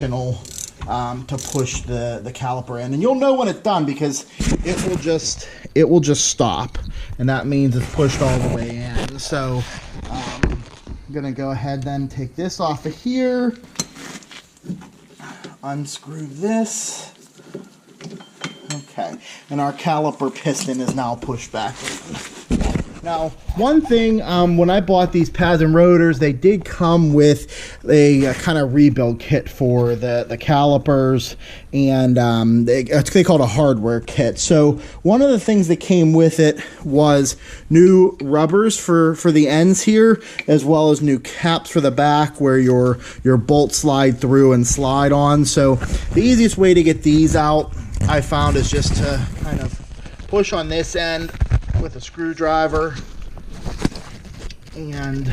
to push the caliper in, and you'll know when it's done because it will just stop, and that means it's pushed all the way in. So I'm gonna go ahead then take this off of here, unscrew this. Okay, and our caliper piston is now pushed back in. Now, one thing, when I bought these pads and rotors, they did come with a kind of rebuild kit for the calipers, and they call it a hardware kit. So one of the things that came with it was new rubbers for the ends here, as well as new caps for the back where your bolts slide through and slide on. So the easiest way to get these out, I found, is just to kind of push on this end with a screwdriver and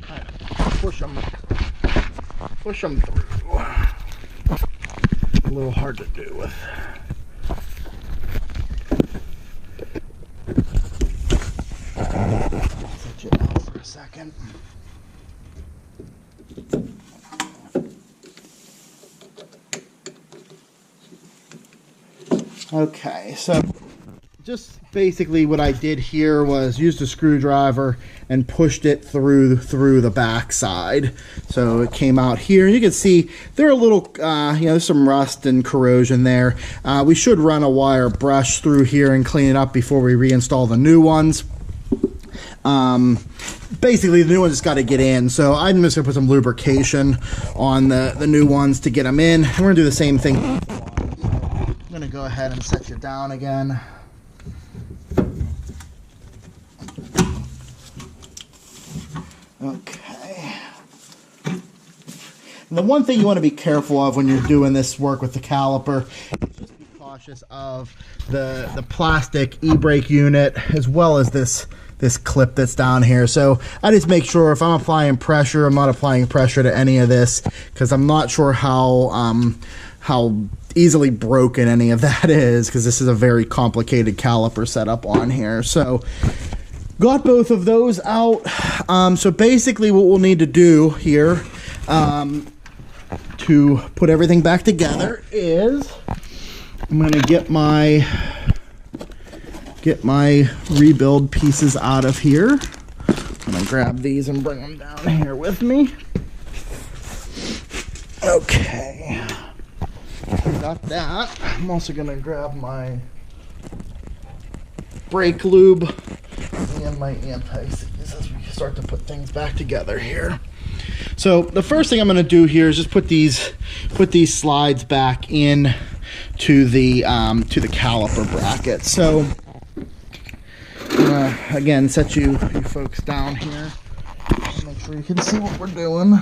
kind of push them through. A little hard to do with. Set you out for a second. Okay, so just basically what I did here was used a screwdriver and pushed it through the back side. So it came out here, and you can see there are a little, there's some rust and corrosion there. We should run a wire brush through here and clean it up before we reinstall the new ones. Basically, the new ones just got to get in. So I'm just gonna put some lubrication on the new ones to get them in. And we're gonna do the same thing. I'm gonna go ahead and set you down again. Okay. And the one thing you want to be careful of when you're doing this work with the caliper is just be cautious of the plastic e-brake unit, as well as this clip that's down here. So I just make sure if I'm applying pressure, I'm not applying pressure to any of this, because I'm not sure how easily broken any of that is, because this is a very complicated caliper setup on here. So got both of those out. So basically what we'll need to do here to put everything back together is I'm going to get my rebuild pieces out of here. I'm going to grab these and bring them down here with me. Okay. Got that. I'm also going to grab my brake lube and my anti-seize as we start to put things back together here. So the first thing I'm going to do here is just put these slides back in to the caliper bracket. So I'm gonna again set you folks down here. Make sure you can see what we're doing.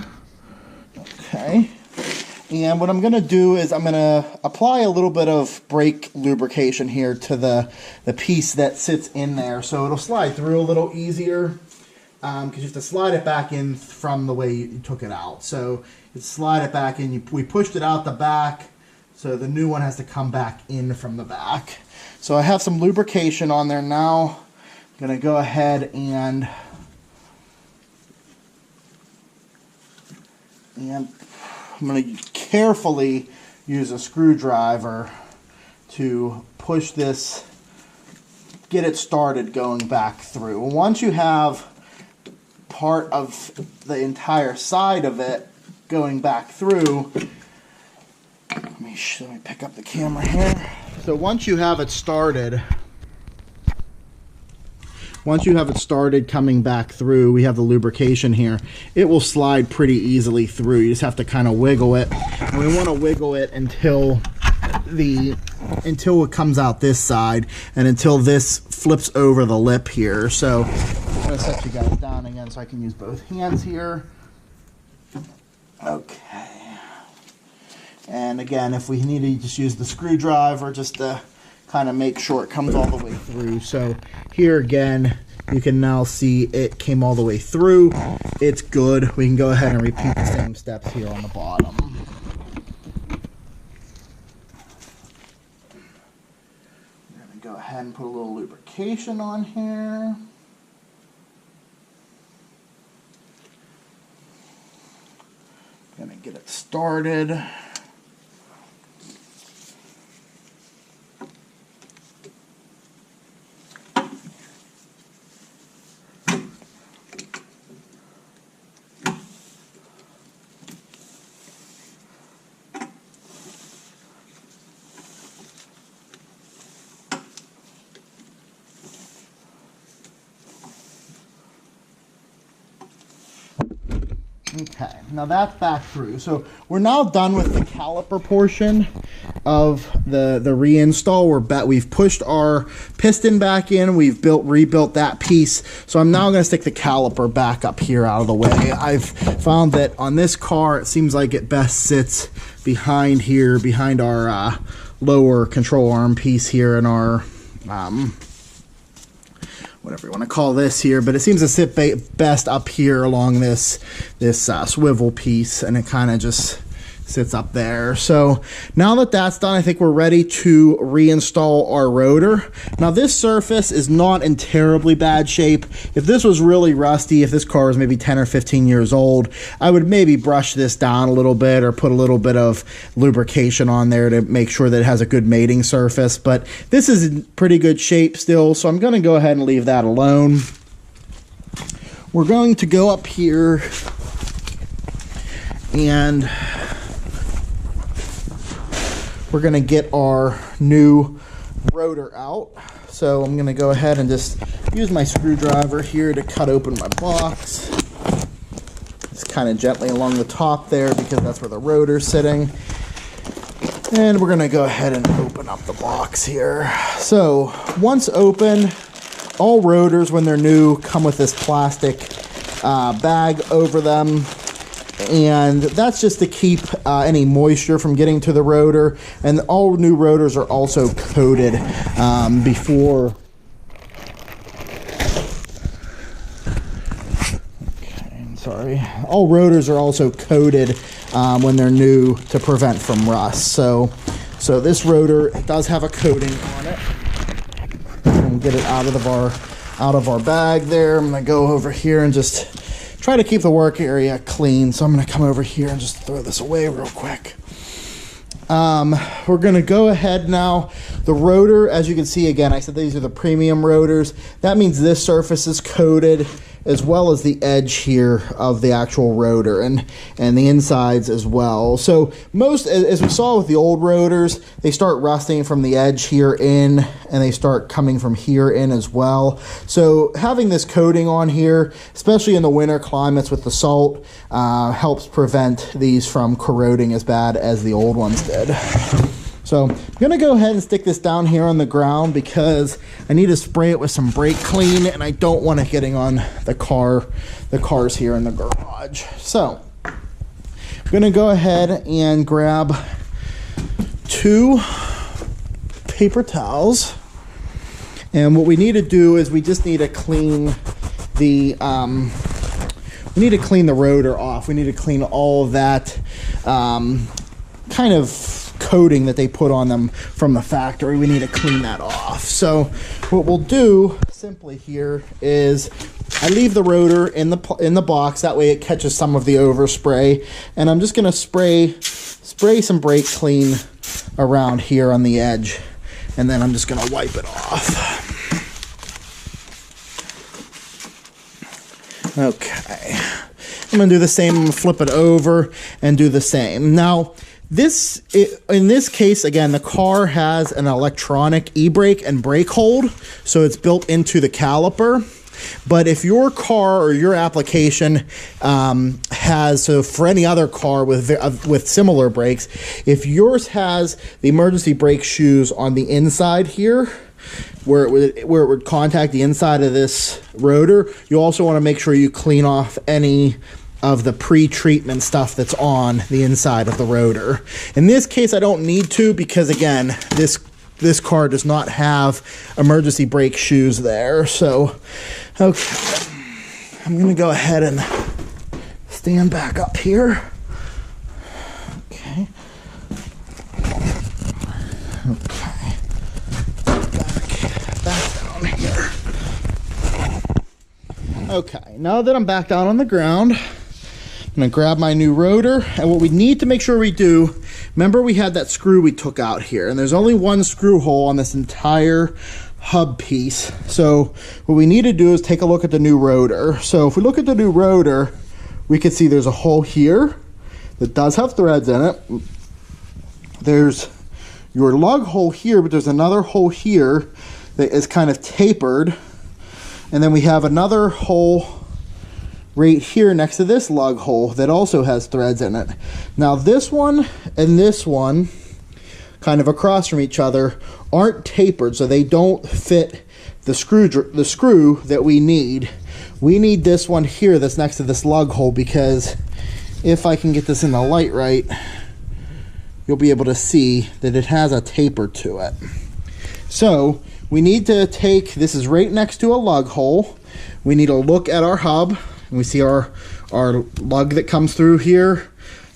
Okay. And what I'm going to do is I'm going to apply a little bit of brake lubrication here to the piece that sits in there, so it'll slide through a little easier, because you have to slide it back in from the way you took it out. So you slide it back in. We pushed it out the back, so the new one has to come back in from the back. So I have some lubrication on there now. I'm going to go ahead and I'm going to carefully use a screwdriver to push this, get it started going back through. Once you have part of the entire side of it going back through, let me pick up the camera here. So once you have it started, coming back through, we have the lubrication here, it will slide pretty easily through. You just have to kind of wiggle it, and we want to wiggle it until it comes out this side, and until this flips over the lip here. So I'm going to set you guys down again so I can use both hands here. Okay. And again, if we need to just use the screwdriver just to kind of make sure it comes all the way through. So here again, you can now see it came all the way through. It's good. We can go ahead and repeat the same steps here on the bottom. I'm going to go ahead and put a little lubrication on here. I'm going to get it started. started. Okay, now that's back through. So we're now done with the caliper portion of the reinstall. We've pushed our piston back in. We've rebuilt that piece. So I'm now going to stick the caliper back up here out of the way. I've found that on this car, it seems like it best sits behind here, behind our lower control arm piece here in our whatever you want to call this here, but it seems to sit best up here along this swivel piece, and it kind of just sits up there. So now that that's done, I think we're ready to reinstall our rotor. Now this surface is not in terribly bad shape. If this was really rusty, if this car was maybe 10 or 15 years old, I would maybe brush this down a little bit or put a little bit of lubrication on there to make sure that it has a good mating surface. But this is in pretty good shape still, so I'm going to go ahead and leave that alone. We're going to go up here and we're going to get our new rotor out. So I'm going to go ahead and just use my screwdriver here to cut open my box. Just kind of gently along the top there because that's where the rotor's sitting. And we're going to go ahead and open up the box here. So once open, all rotors when they're new come with this plastic bag over them. And that's just to keep any moisture from getting to the rotor. And all new rotors are also coated before. Okay, sorry. All rotors are also coated when they're new to prevent from rust. So this rotor does have a coating on it. And get it out of our bag there. I'm gonna go over here and just try to keep the work area clean, so I'm going to come over here and just throw this away real quick. We're going to go ahead now. The rotor, as you can see, again, I said these are the premium rotors. That means this surface is coated as well as the edge here of the actual rotor and the insides as well. So most, as we saw with the old rotors, they start rusting from the edge here in and they start coming from here in as well. So having this coating on here, especially in the winter climates with the salt, helps prevent these from corroding as bad as the old ones did. So I'm gonna go ahead and stick this down here on the ground because I need to spray it with some brake clean and I don't want it getting on the cars here in the garage. So I'm gonna go ahead and grab 2 paper towels. And what we need to do is we just need to clean the rotor off. We need to clean all of that kind of coating that they put on them from the factory. We need to clean that off. So what we'll do simply here is I leave the rotor in the box. That way it catches some of the overspray. And I'm just going to spray some brake clean around here on the edge. And then I'm just going to wipe it off. Okay. I'm going to do the same. I'm going to flip it over and do the same. Now, in this case, again, the car has an electronic e-brake and brake hold, so it's built into the caliper. But if your car or your application so for any other car with similar brakes, if yours has the emergency brake shoes on the inside here, where it would contact the inside of this rotor, you also want to make sure you clean off any of the pre-treatment stuff that's on the inside of the rotor. In this case, I don't need to because, again, this car does not have emergency brake shoes there. So, okay, I'm going to go ahead and stand back up here. Okay. Okay. Back down here. Okay, now that I'm back down on the ground, I'm gonna grab my new rotor, and what we need to make sure we do, remember we had that screw we took out here, and there's only one screw hole on this entire hub piece. So what we need to do is take a look at the new rotor. So if we look at the new rotor, we can see there's a hole here that does have threads in it. There's your lug hole here, but there's another hole here that is kind of tapered. And then we have another hole right here next to this lug hole that also has threads in it. Now this one and this one, kind of across from each other, aren't tapered, so they don't fit the screw that we need. We need this one here that's next to this lug hole, because if I can get this in the light right, you'll be able to see that it has a taper to it. So we need to take, this is right next to a lug hole. We need to look at our hub, and we see our lug that comes through here.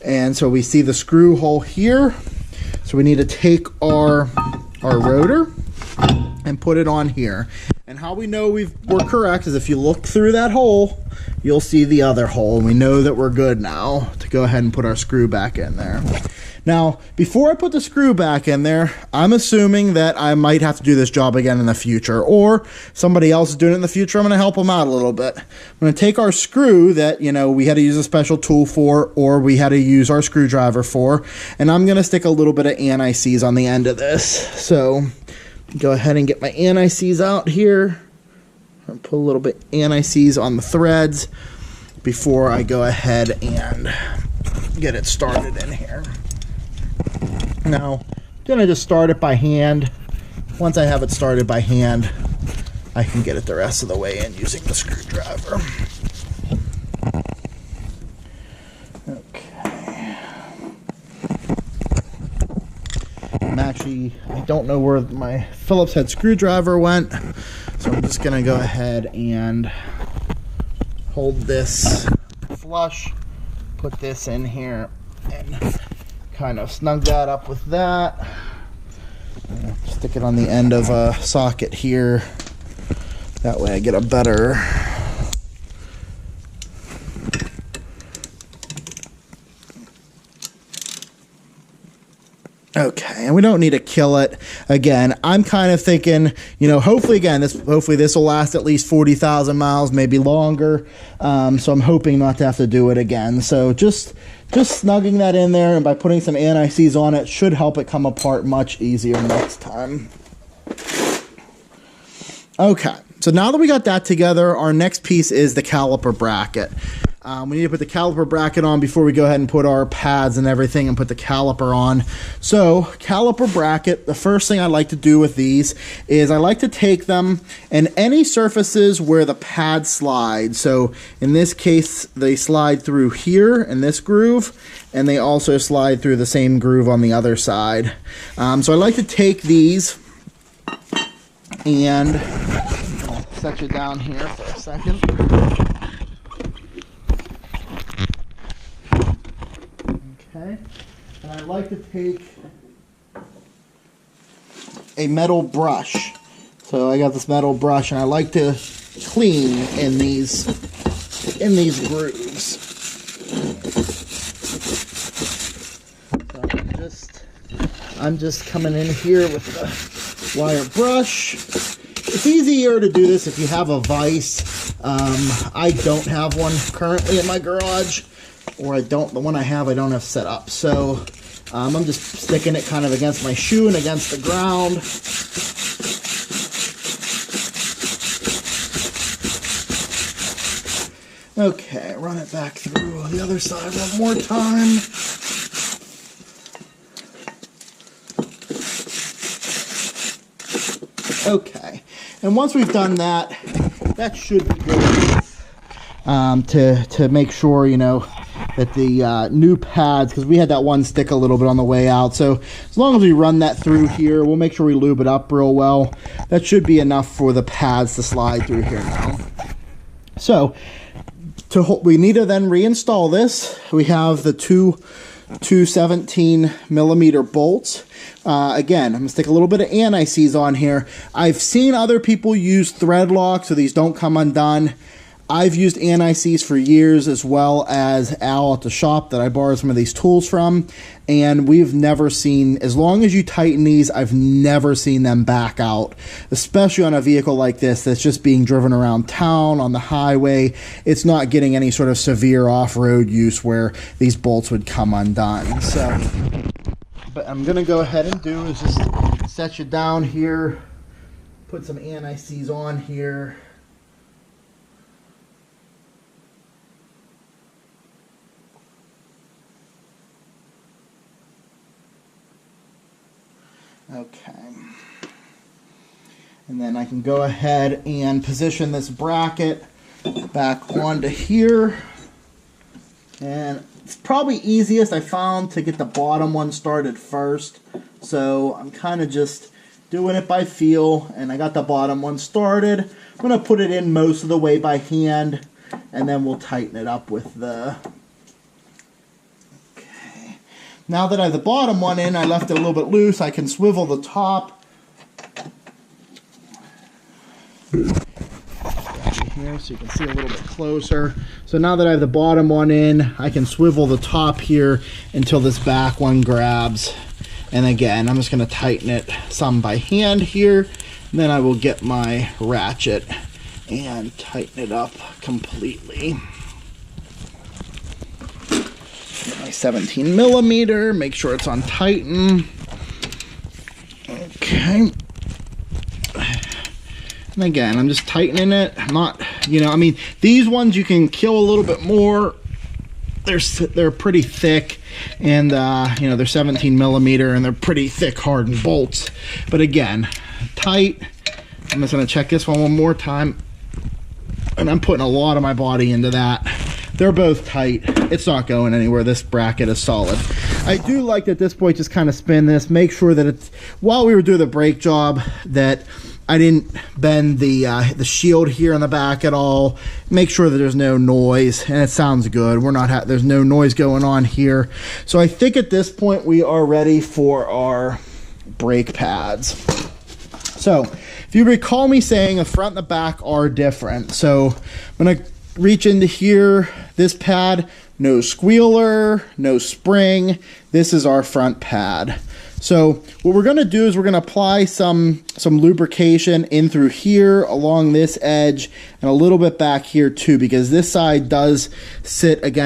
And so we see the screw hole here. So we need to take our rotor and put it on here. And how we know we're correct is if you look through that hole, you'll see the other hole. And we know that we're good now to go ahead and put our screw back in there. Now, before I put the screw back in there, I'm assuming that I might have to do this job again in the future, or somebody else is doing it in the future. I'm going to help them out a little bit. I'm going to take our screw that, you know, we had to use a special tool for, or we had to use our screwdriver for, and I'm going to stick a little bit of anti-seize on the end of this. So go ahead and get my anti-seize out here. I'll put a little bit anti-seize on the threads before I go ahead and get it started in here. Now, I'm going to just start it by hand. Once I have it started by hand, I can get it the rest of the way in using the screwdriver. Okay. I don't know where my Phillips head screwdriver went, so I'm just going to go ahead and hold this flush, put this in here, and kind of snug that up with that. Stick it on the end of a socket here. That way I get a better okay, and we don't need to kill it. Again, I'm kind of thinking, you know, hopefully this will last at least 40,000 miles, maybe longer. So I'm hoping not to have to do it again. So just snugging that in there, and by putting some anti-seize on it should help it come apart much easier next time. Okay, so now that we got that together, our next piece is the caliper bracket. We need to put the caliper bracket on before we go ahead and put our pads and everything and put the caliper on. So caliper bracket, the first thing I like to do with these is I like to take them and any surfaces where the pad slides. So in this case, they slide through here in this groove, and they also slide through the same groove on the other side. So I like to take these and I'll set you down here for a second. Okay, and I like to take a metal brush. So I got this metal brush, and I like to clean in these grooves. So I'm just coming in here with the wire brush. It's easier to do this if you have a vise. I don't have one currently in my garage. Or the one I have, I don't have set up. So I'm just sticking it kind of against my shoe and against the ground. Okay, run it back through the other side one more time. Okay, and once we've done that, that should be good to make sure, you know, that the new pads, because we had that one stick a little bit on the way out, so as long as we run that through here, we'll make sure we lube it up real well. That should be enough for the pads to slide through here now. So we need to then reinstall this. We have the two 17 millimeter bolts. Again, I'm gonna stick a little bit of anti-seize on here. I've seen other people use thread lock so these don't come undone. I've used anti-seize for years, as well as Al at the shop that I borrowed some of these tools from, and we've never seen, as long as you tighten these, I've never seen them back out, especially on a vehicle like this that's just being driven around town, on the highway. It's not getting any sort of severe off-road use where these bolts would come undone. So, but I'm gonna go ahead and do is just set you down here, put some anti-seize on here. Okay, and then I can go ahead and position this bracket back onto here, and it's probably easiest, I found, to get the bottom one started first. So I'm kind of just doing it by feel, and I got the bottom one started. I'm going to put it in most of the way by hand, and then we'll tighten it up with the... Now that I have the bottom one in, I left it a little bit loose, I can swivel the top. Here so you can see a little bit closer. So now that I have the bottom one in, I can swivel the top here until this back one grabs. And again, I'm just going to tighten it some by hand here. And then I will get my ratchet and tighten it up completely. My 17 millimeter, make sure it's on tighten. Okay. And again, I'm just tightening it. I'm not, you know, I mean, these ones you can kill a little bit more. They're pretty thick, and you know, they're 17 millimeter, and they're pretty thick hardened bolts. But again, tight. I'm just gonna check this one more time, and I'm putting a lot of my body into that. They're both tight. It's not going anywhere. This bracket is solid. I do like at this point just kind of spin this, make sure that it's, while we were doing the brake job, that I didn't bend the shield here in the back at all. Make sure that there's no noise, and it sounds good. We're not there's no noise going on here. So I think at this point we are ready for our brake pads. So if you recall me saying the front and the back are different. So I'm gonna reach into here, this pad, no squealer, no spring. This is our front pad. So what we're going to do is we're going to apply some lubrication in through here along this edge and a little bit back here too, because this side does sit against